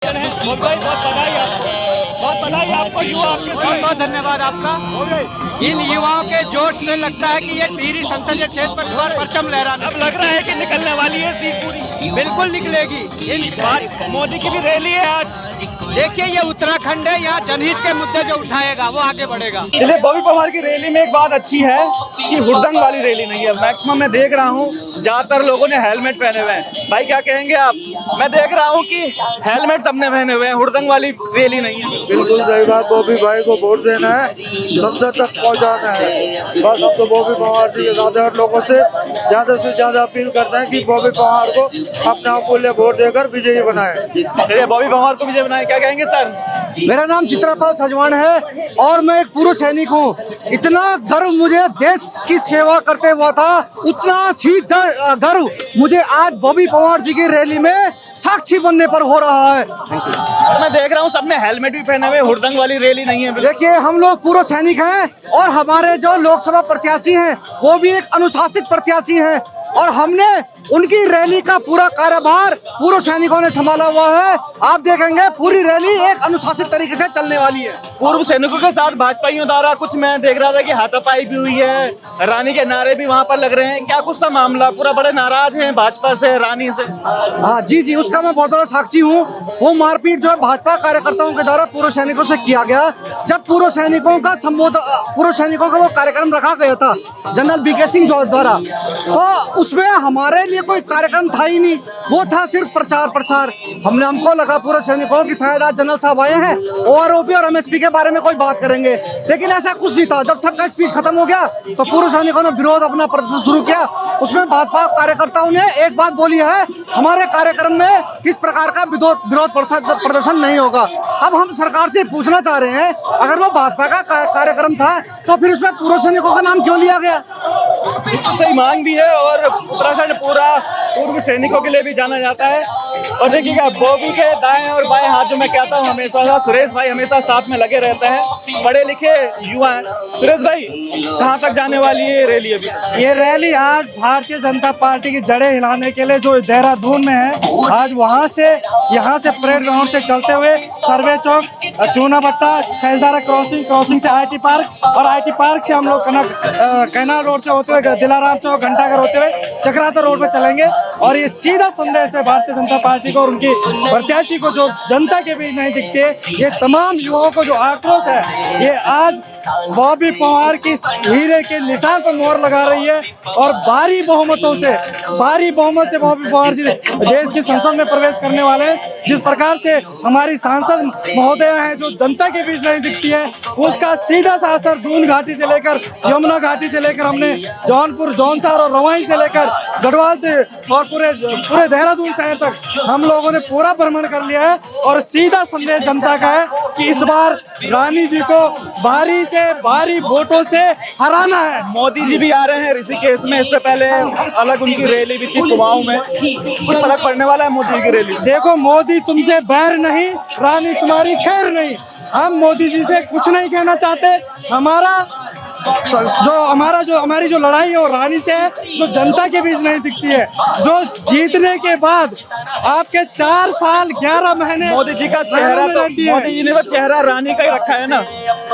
बहुत बधाई आपको, बहुत बधाई आपको युवा आपके साथ। बहुत धन्यवाद आपका। इन युवाओं के जोश से लगता है कि ये टिहरी संसदीय क्षेत्र पर दोबारा परचम लहराने अब लग रहा है कि निकलने वाली है सीट पूरी। बिल्कुल निकलेगी। मोदी की भी रैली है आज। देखिए ये उत्तराखंड है, यहाँ जनहित के मुद्दे जो उठाएगा वो आगे बढ़ेगा। चलिए, बॉबी पवार की रैली में एक बात अच्छी है कि हुड़दंग वाली रैली नहीं है। मैक्सिमम मैं देख रहा हूँ ज्यादातर लोगों ने हेलमेट पहने हुए हैं। भाई क्या कहेंगे आप? मैं देख रहा हूँ कि हेलमेट सबने पहने हुए हैं, हुड़दंग वाली रैली नहीं है। बिल्कुल सही बात। बॉबी भाई को वोट देना है, संसद तक पहुंचाना है। बस हम तो बॉबी पवार जी के साथ हर लोगों से ज्यादा अपील करते हैं कि बॉबी पवार को अपना अमूल्य वोट देकर विजयी बनाए। चलिए, बॉबी पवार को विजय बनाए। क्या कहेंगे सर? मेरा नाम चित्रापाल सजवान है और मैं एक पूर्व सैनिक हूँ। इतना गर्व मुझे देश की सेवा करते हुआ था, उतना ही गर्व मुझे आज बॉबी पवार जी की रैली में साक्षी बनने पर हो रहा है। और मैं देख रहा हूँ सबने हेलमेट भी पहने हुए। हुड़दंग वाली रैली नहीं है। देखिए, हम लोग पूर्व सैनिक हैं और हमारे जो लोकसभा प्रत्याशी हैं वो भी एक अनुशासित प्रत्याशी हैं और हमने उनकी रैली का पूरा कार्यभार पूर्व सैनिकों ने संभाला हुआ है। आप देखेंगे पूरी रैली एक अनुशासित तरीके से चलने वाली है। पूर्व सैनिकों के साथ भाजपाइयों द्वारा कुछ मैं देख रहा था कि हाथापाई भी हुई है, रानी के नारे भी वहाँ पर लग रहे हैं। क्या कुछ था मामला? पूरा बड़े नाराज हैं भाजपा से, रानी से। हाँ जी, उसका मैं बहुत बड़ा साक्षी हूँ। वो मारपीट जो है भाजपा कार्यकर्ताओं के द्वारा पूर्व सैनिकों से किया गया। जब पूर्व सैनिकों का वो कार्यक्रम रखा गया था जनरल बीके सिंह द्वारा, तो उसमें हमारे लिए कोई कार्यक्रम था ही नहीं। वो था सिर्फ प्रचार। हमको लगा पूर्व सैनिकों की शायद आज जनरल साहब आए हैं ओआरओपी और एमएसपी के बारे में कोई बात करेंगे, लेकिन ऐसा कुछ नहीं था। जब सबका स्पीच खत्म हो गया तो पूर्व सैनिकों ने विरोध अपना प्रदर्शन शुरू किया। उसमें भाजपा कार्यकर्ताओं ने एक बात बोली है, हमारे कार्यक्रम में किस प्रकार का विरोध प्रदर्शन नहीं होगा। अब हम सरकार से पूछना चाह रहे हैं, अगर वो भाजपा का कार्यक्रम था तो फिर उसमें पूर्व सैनिकों का नाम क्यों लिया गया? सही मांग भी है और उत्तराखंड पूरा पूर्व सैनिकों के लिए भी जाना जाता है। और देखिएगा, बॉबी के दाएं और बाएं हाथ जो मैं कहता हूँ हमेशा, सुरेश भाई हमेशा साथ में लगे रहते हैं, पढ़े लिखे युवा हैं। सुरेश भाई, कहाँ तक जाने वाली है ये रैली? अभी ये रैली आज भारतीय जनता पार्टी की जड़ें हिलाने के लिए जो देहरादून में है, आज वहाँ से परेड ग्राउंड से चलते हुए सर्वे चौक, चूना भट्टा, सहजदारा क्रॉसिंग से आईटी पार्क और आईटी पार्क से हम लोग कैनाल रोड से होते हुए दिलाराम चौक, घंटाघर होते हुए चक्राता रोड पे चलेंगे। और ये सीधा संदेश है भारतीय जनता पार्टी को और उनकी प्रत्याशी को जो जनता के बीच नहीं दिखते। ये तमाम युवाओं को जो आक्रोश है, ये आज बॉबी पवार की हीरे के निशान पर मोहर लगा रही है और भारी बहुमत से बॉबी पवार जी देश की संसद में प्रवेश करने वाले हैं। जिस प्रकार से हमारी सांसद महोदया हैं जो जनता के बीच नहीं दिखती है, उसका सीधा सा असर दून घाटी से लेकर यमुना घाटी से लेकर हमने जौनपुर, जौनसार और रवाई से लेकर गढ़वाल से और पूरे देहरादून शहर तक हम लोगों ने पूरा भ्रमण कर लिया है। और सीधा संदेश जनता का है कि इस बार रानी जी को भारी वोटों से हराना है। मोदी जी भी आ रहे हैं ऋषिकेश में, इससे पहले अलग उनकी रैली भी थी कुमाऊं में। कुछ फर्क पड़ने वाला है मोदी की रैली? देखो, मोदी तुमसे बैर नहीं, रानी तुम्हारी खैर नहीं। हम मोदी जी से कुछ नहीं कहना चाहते। हमारी जो लड़ाई है वो रानी से है, जो जनता के बीच नहीं दिखती है। जो जीतने के बाद आपके 4 साल 11 महीने मोदी जी का चेहरा, तो मोदी जी ने तो चेहरा रानी का ही रखा है ना।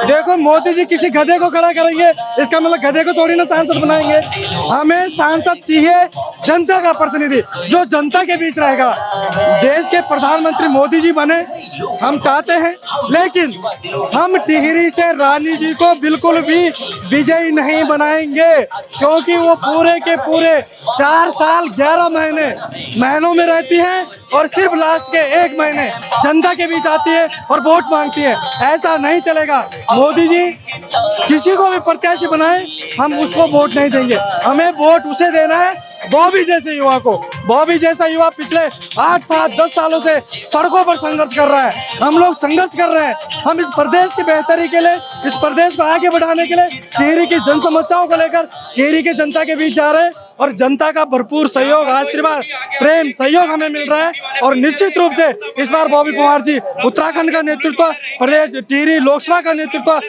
देखो, मोदी जी किसी गधे को खड़ा करेंगे, इसका मतलब गधे को थोड़ी ना सांसद बनाएंगे। हमें सांसद चाहिए जनता का प्रतिनिधि, जो जनता के बीच रहेगा। देश के प्रधानमंत्री मोदी जी बने हम चाहते हैं, लेकिन हम टिहरी से रानी जी को बिल्कुल भी विजयी नहीं बनाएंगे, क्योंकि वो पूरे के पूरे 4 साल 11 महीनों में रहती हैं और सिर्फ लास्ट के 1 महीने जनता के बीच आती है और वोट मांगती है। ऐसा नहीं चलेगा। मोदी जी किसी को भी प्रत्याशी बनाए, हम उसको वोट नहीं देंगे। हमें वोट उसे देना है बॉबी जैसे युवा को। बॉबी जैसा युवा पिछले 8, 7, 10 सालों से सड़कों पर संघर्ष कर रहा है। हम लोग संघर्ष कर रहे हैं। हम इस प्रदेश की बेहतरी के लिए, इस प्रदेश को आगे बढ़ाने के लिए टिहरी की जन समस्याओं को लेकर टिहरी के जनता के बीच जा रहे हैं और जनता का भरपूर सहयोग, आशीर्वाद, प्रेम, सहयोग हमें मिल रहा है। और निश्चित रूप से इस बार बॉबी पवार जी उत्तराखंड का नेतृत्व, प्रदेश टिहरी लोकसभा का नेतृत्व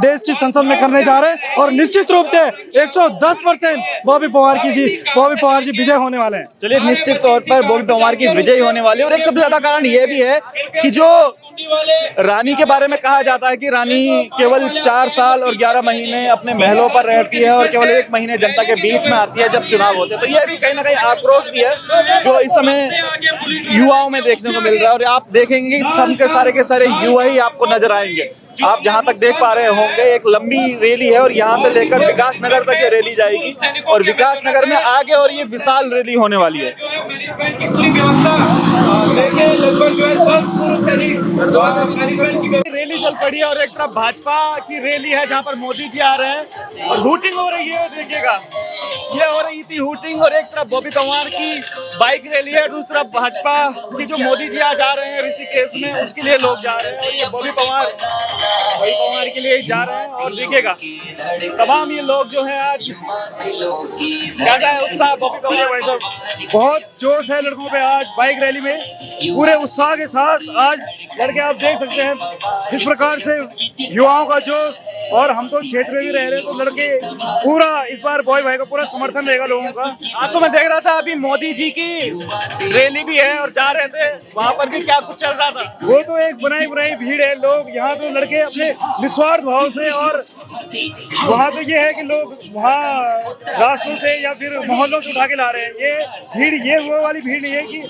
देश की संसद में करने जा रहे हैं और निश्चित रूप से 110% बॉबी पवार जी विजय होने वाले हैं। चलिए, निश्चित तौर पर बॉबी पवार की विजयी होने वाली है। और एक सबसे ज्यादा कारण ये भी है कि जो रानी के बारे में कहा जाता है कि रानी केवल 4 साल और 11 महीने अपने महलों पर रहती है और केवल 1 महीने जनता के बीच में आती है जब चुनाव होते हैं। तो यह भी कहीं ना कहीं आक्रोश भी है जो इस समय युवाओं में देखने को मिल रहा है। और आप देखेंगे कि सब के सारे युवा ही आपको नजर आएंगे। आप जहां तक देख पा रहे होंगे, एक लंबी रैली है और यहां से लेकर विकास नगर तक ये रैली जाएगी और विकास नगर में आगे और ये विशाल रैली होने वाली है। रैली चल पड़ी है और एक तरफ भाजपा की रैली है जहां पर मोदी जी आ रहे हैं और हूटिंग हो रही है। देखिएगा, ये हो रही थी हूटिंग और एक तरफ बॉबी पवार की बाइक रैली है, दूसरी तरफ भाजपा की जो मोदी जी आज आ रहे हैं ऋषिकेश में, उसके लिए लोग जा रहे हैं और ये बॉबी पवार के लिए जा रहे हैं। और देखिएगा, तमाम ये लोग जो है आज कैसा है उत्साह बॉबी पवार भाई साहब। बहुत जोश है लड़कों पे आज बाइक रैली में, पूरे उत्साह के साथ आज लड़के आप देख सकते हैं किस प्रकार से युवाओं का जोश। और हम तो क्षेत्र में भी रह रहे हैं तो लड़के पूरा इस बार बॉय भाई का पूरा समर्थन रहेगा लोगों का। आज तो मैं देख रहा था अभी मोदी जी की रैली भी है और जा रहे थे, वहां पर भी क्या कुछ चल रहा था। वो तो एक बनाई बनाई भीड़ है, लोग यहाँ तो लड़के अपने निस्वार्थ भाव से, और वहाँ तो ये है कि लोग वहाँ रास्तों से या फिर मोहल्लों से उठा के ला रहे हैं। ये भीड़ वो वाली भीड़ नहीं है कि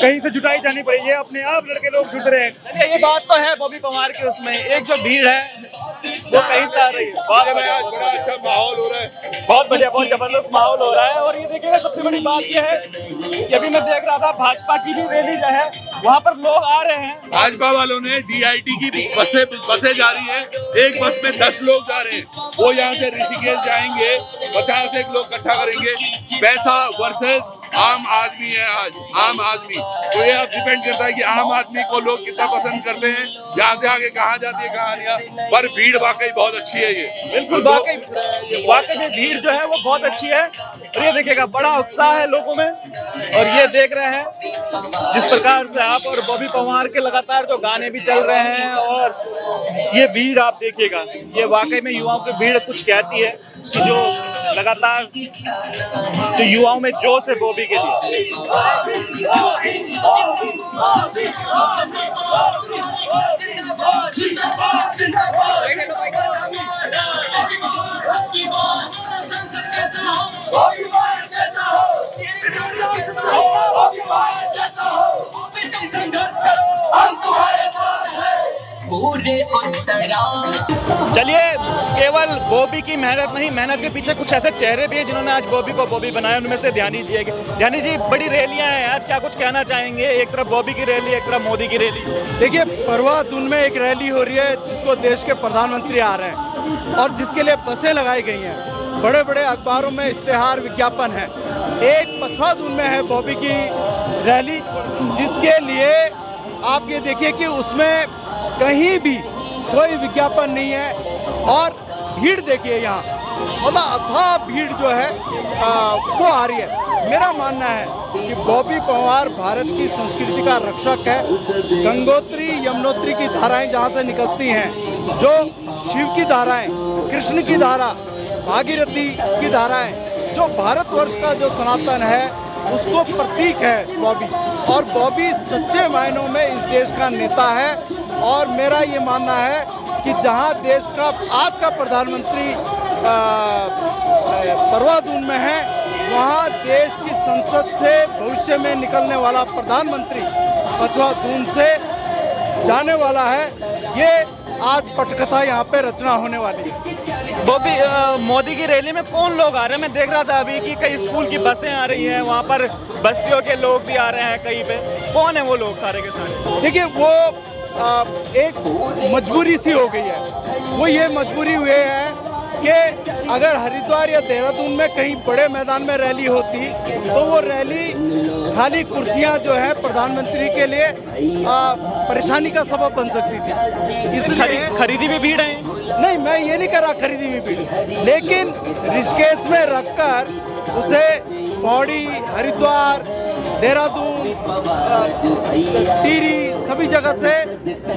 कहीं से जुटाई जानी पड़े, ये अपने आप लड़के लोग जुट रहे हैं। ये बात तो है बॉबी पवार की, उसमें एक जो भीड़ है वो कहीं से आ रही है। बड़ा अच्छा माहौल हो रहा है, बहुत बढ़िया, बहुत जबरदस्त माहौल हो रहा है। और ये देखिएगा, सबसे बड़ी बात ये है कि अभी मैं देख रहा था भाजपा की भी रैली जो है वहाँ पर लोग आ रहे हैं। भाजपा वालों ने DIT की बसें जा रही है, एक बस में 10 लोग जा रहे हैं। वो यहाँ से ऋषिकेश जाएंगे, 50 एक लोग इकट्ठा करेंगे। पैसा वर्सेस आम आदमी है आज, आम आदमी। तो ये अब डिपेंड करता है कि आम आदमी को लोग कितना पसंद करते हैं, यहाँ से आगे कहाँ जाती है कहानियाँ। पर भीड़ वाकई बहुत अच्छी है। ये बिल्कुल वाकई में भीड़ जो है वो बहुत अच्छी है। और ये देखिएगा, बड़ा उत्साह है लोगों में। और ये देख रहे हैं जिस प्रकार से आप और बॉबी पवार के लगातार जो गाने भी चल रहे हैं और ये भीड़ आप देखिएगा, ये वाकई में युवाओं की भीड़ कुछ कहती है कि जो लगातार जो युवाओं में जोश है बॉबी के लिए। चलिए, केवल बॉबी की मेहनत नहीं, मेहनत के पीछे कुछ ऐसे चेहरे भी हैं जिन्होंने आज बॉबी को बॉबी बनाया। उनमें से ध्यानी जी है। ध्यानी जी, बड़ी रैलियां हैं आज, क्या कुछ कहना चाहेंगे? एक तरफ बॉबी की रैली, एक तरफ मोदी की रैली। देखिए, परवातून में एक रैली हो रही है जिसको देश के प्रधानमंत्री आ रहे हैं और जिसके लिए बसें लगाई गई हैं, बड़े बड़े अखबारों में इश्तेहार विज्ञापन है। एक पछवादून में है बॉबी की रैली, जिसके लिए आप ये देखिए कि उसमें कहीं भी कोई विज्ञापन नहीं है। और भीड़ देखिए, यहाँ मतलब अथाह भीड़ जो है वो आ रही है। मेरा मानना है कि बॉबी पवार भारत की संस्कृति का रक्षक है। गंगोत्री यमुनोत्री की धाराएं जहाँ से निकलती हैं, जो शिव की धाराएं, कृष्ण की धारा, भागीरथी की धाराएं, जो भारतवर्ष का जो सनातन है उसको प्रतीक है बॉबी। और बॉबी सच्चे मायनों में इस देश का नेता है। और मेरा ये मानना है कि जहां देश का आज का प्रधानमंत्री परवादून में है, वहां देश की संसद से भविष्य में निकलने वाला प्रधानमंत्री पछवादून से जाने वाला है। ये आज पटकथा यहाँ पे रचना होने वाली है। बॉबी मोदी की रैली में कौन लोग आ रहे हैं? मैं देख रहा था अभी कि कई स्कूल की बसें आ रही हैं, वहाँ पर बस्तियों के लोग भी आ रहे हैं कहीं पे। कौन है वो लोग सारे के सारे? देखिए, वो एक मजबूरी सी हो गई है। वो ये मजबूरी हुई है कि अगर हरिद्वार या देहरादून में कहीं बड़े मैदान में रैली होती तो वो रैली खाली कुर्सियां जो है प्रधानमंत्री के लिए परेशानी का सबब बन सकती थी। इसलिए खरीदी भी भीड़ है। नहीं, मैं ये नहीं कह रहा खरीदी भी भीड़, लेकिन ऋषिकेश में रखकर उसे पौड़ी, हरिद्वार, देहरादून, टिहरी सभी जगह से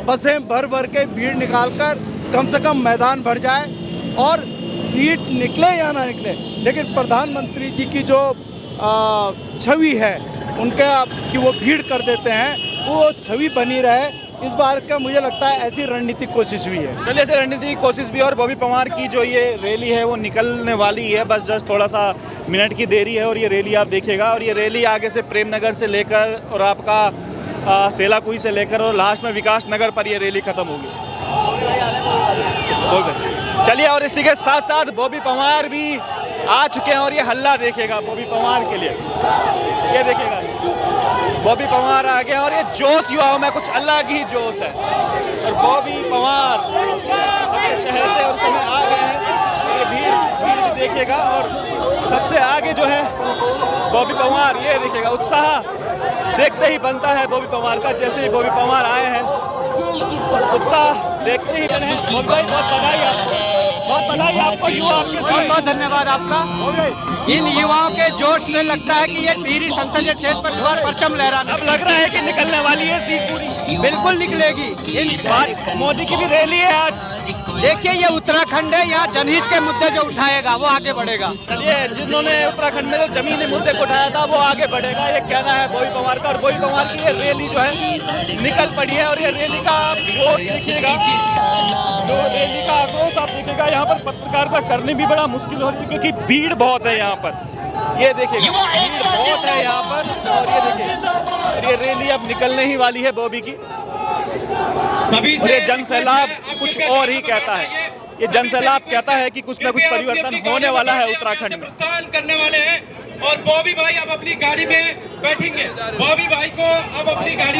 बसें भर भर के भीड़ निकालकर कम से कम मैदान भर जाए और सीट निकले या ना निकले, लेकिन प्रधानमंत्री जी की जो छवि है उनका कि वो भीड़ कर देते हैं, वो छवि बनी रहे। इस बार का मुझे लगता है ऐसी रणनीतिक कोशिश भी है। चलिए, ऐसे रणनीतिक कोशिश भी। और बॉबी पवार की जो ये रैली है वो निकलने वाली है, बस जस्ट थोड़ा सा मिनट की देरी है और ये रैली आप देखिएगा। और ये रैली आगे से प्रेम नगर से लेकर और आपका सेलाकुई से लेकर और लास्ट में विकास नगर पर ये रैली खत्म होगी। चलिए, और इसी के साथ साथ बॉबी पवार भी आ चुके हैं और ये हल्ला देखेगा बॉबी पवार के लिए। ये देखिएगा, बॉबी पवार आ गया और ये जोश युवाओं में कुछ अलग ही जोश है। और बॉबी पवार सबके चहेते और समय आ गए हैं। ये भीड़ भी देखिएगा और सबसे आगे जो है बॉबी पवार, ये देखिएगा उत्साह देखते ही बनता है बॉबी पवार का। जैसे ही बॉबी पवार आए हैं उत्साह देखते ही बने। बॉबी भाई बहुत बधाई आपको, बहुत बधाई आपको, युवा आपके बहुत बहुत धन्यवाद आपका। इन युवाओं के जोश से लगता है कि ये टिहरी संसदीय क्षेत्र पर दोबारा परचम लहराना। अब लग रहा है कि निकलने वाली है सीट पूरी, बिल्कुल निकलेगी। मोदी की भी रैली है आज। देखिए, ये उत्तराखंड है, यहाँ जनहित के मुद्दे जो उठाएगा वो आगे बढ़ेगा। चलिए, जिन्होंने उत्तराखंड में जो जमीनी मुद्दे को उठाया था वो आगे बढ़ेगा, ये कहना है बॉबी पवार का। और बॉबी पवार की ये रैली जो है निकल पड़ी है और ये रैली का आप जोश देखिएगा, जो रैली का आक्रोश आप देखिएगा। यहाँ पर पत्रकारिता करनी भी बड़ा मुश्किल हो रही है क्योंकि भीड़ बहुत है यहाँ पर। ये देखिएगा, भीड़ बहुत है यहाँ पर। और ये देखिए, और ये रैली अब निकलने ही वाली है बॉबी की। और ये जन सैलाब कुछ और ही कहता है, ये जन सैलाब कहता है कि कुछ ना कुछ परिवर्तन होने वाला है उत्तराखंड में। प्रस्थान करने वाले हैं और बॉबी भाई अब अपनी गाड़ी में बैठेंगे। बॉबी भाई को अब अपनी गाड़ी